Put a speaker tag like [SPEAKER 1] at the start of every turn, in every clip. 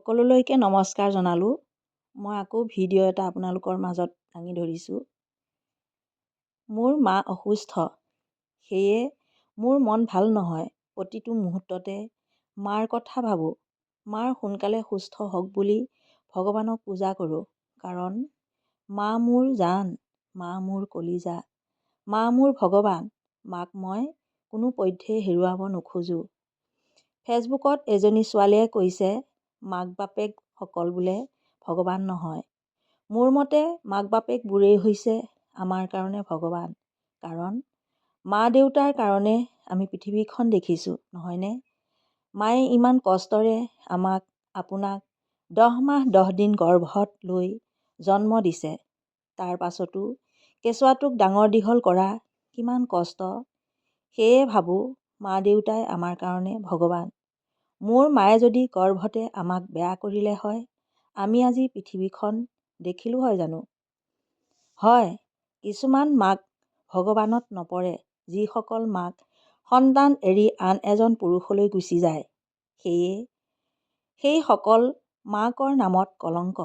[SPEAKER 1] সকলোলৈকে নমস্কাৰ জনালোঁ। মই আকৌ ভিডিঅ' এটা আপোনালোকৰ মাজত দাঙি ধৰিছোঁ। মোৰ মা অসুস্থ, সেয়ে মোৰ মন ভাল নহয়। প্ৰতিটো মুহূৰ্ততে মাৰ কথা ভাবোঁ। মাৰ সোনকালে সুস্থ হওক বুলি ভগৱানক পূজা কৰোঁ। কাৰণ মা মোৰ জান, মা মোৰ কলিজা, মা মোৰ ভগৱান। মাক মই কোনোপধ্যেই হেৰুৱাব নোখোজোঁ। ফেচবুকত এজনী ছোৱালীয়ে কৈছে, মাক বাপেকসকল বোলে ভগৱান নহয়। মোৰ মতে মাক বাপেকবোৰেই হৈছে আমাৰ কাৰণে ভগৱান। কাৰণ মা দেউতাৰ কাৰণে আমি পৃথিৱীখন দেখিছোঁ, নহয়নে? মায়ে ইমান কষ্টৰে আমাক আপোনাক 10 মাহ 10 দিন গৰ্ভত লৈ জন্ম দিছে। তাৰ পাছতো কেঁচুৱাটোক ডাঙৰ দীঘল কৰা কিমান কষ্ট। সেয়ে ভাবোঁ মা দেউতাই আমাৰ কাৰণে ভগৱান। মোৰ মায়ে যদি গৰ্ভতে আমাক বেয়া কৰিলে হয়, আমি আজি পৃথিৱীখন দেখিলোঁ হয় জানো? হয়, কিছুমান মাক ভগৱানত নপৰে, যিসকল মাক সন্তান এৰি আন এজন পুৰুষলৈ গুচি যায়। সেইসকল মাকৰ নামত কলংক।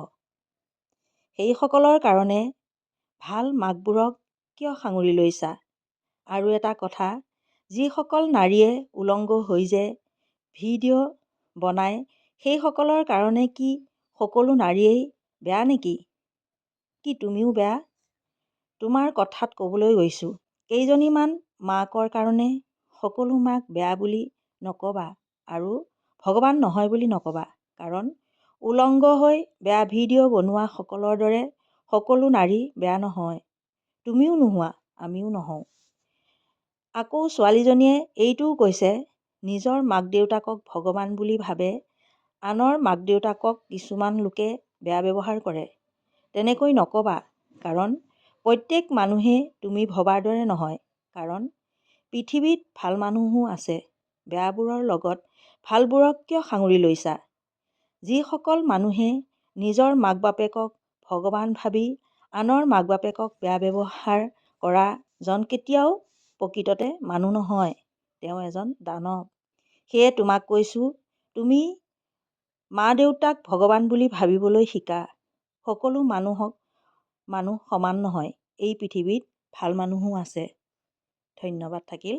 [SPEAKER 1] সেইসকলৰ কাৰণে ভাল মাকবোৰক কিয় সাঙুৰি লৈছা? আৰু এটা কথা, যিসকল নাৰীয়ে উলংগ হৈ যে ভিডিঅ' বনায়, সেইসকলৰ কাৰণে কি সকলো নাৰীয়েই বেয়া নেকি? কি তুমিও বেয়া? তোমাৰ কথাত ক'বলৈ গৈছোঁ, কেইজনীমান মাকৰ কাৰণে সকলো মাক বেয়া বুলি নক'বা আৰু ভগৱান নহয় বুলি নক'বা। কাৰণ উলংগ হৈ বেয়া ভিডিঅ' বনোৱা সকলৰ দৰে সকলো নাৰী বেয়া নহয়। তুমিও নোহোৱা, আমিও নহওঁ। আকৌ ছোৱালীজনীয়ে এইটোও কৈছে, নিজৰ মাক দেউতাকক ভগৱান বুলি ভাবে, আনৰ মাক দেউতাকক কিছুমান লোকে বেয়া ব্যৱহাৰ কৰে। তেনেকৈ নক'বা। কাৰণ প্ৰত্যেক মানুহেই তুমি ভবাৰ দৰে নহয়। কাৰণ পৃথিৱীত ভাল মানুহো আছে। বেয়াবোৰৰ লগত ভালবোৰক কিয় সাঙুৰি লৈছা? যিসকল মানুহে নিজৰ মাক বাপেকক ভগৱান ভাবি আনৰ মাক বাপেকক বেয়া ব্যৱহাৰ কৰা জন কেতিয়াও প্ৰকৃততে মানুহ নহয়, তেওঁ এজন দানৱ। সেয়ে তোমাক কৈছোঁ, তুমি মা দেউতাক ভগৱান বুলি ভাবিবলৈ শিকা। সকলো মানুহ সমান নহয়। এই পৃথিৱীত ভাল মানুহো আছে। ধন্যবাদ থাকিল।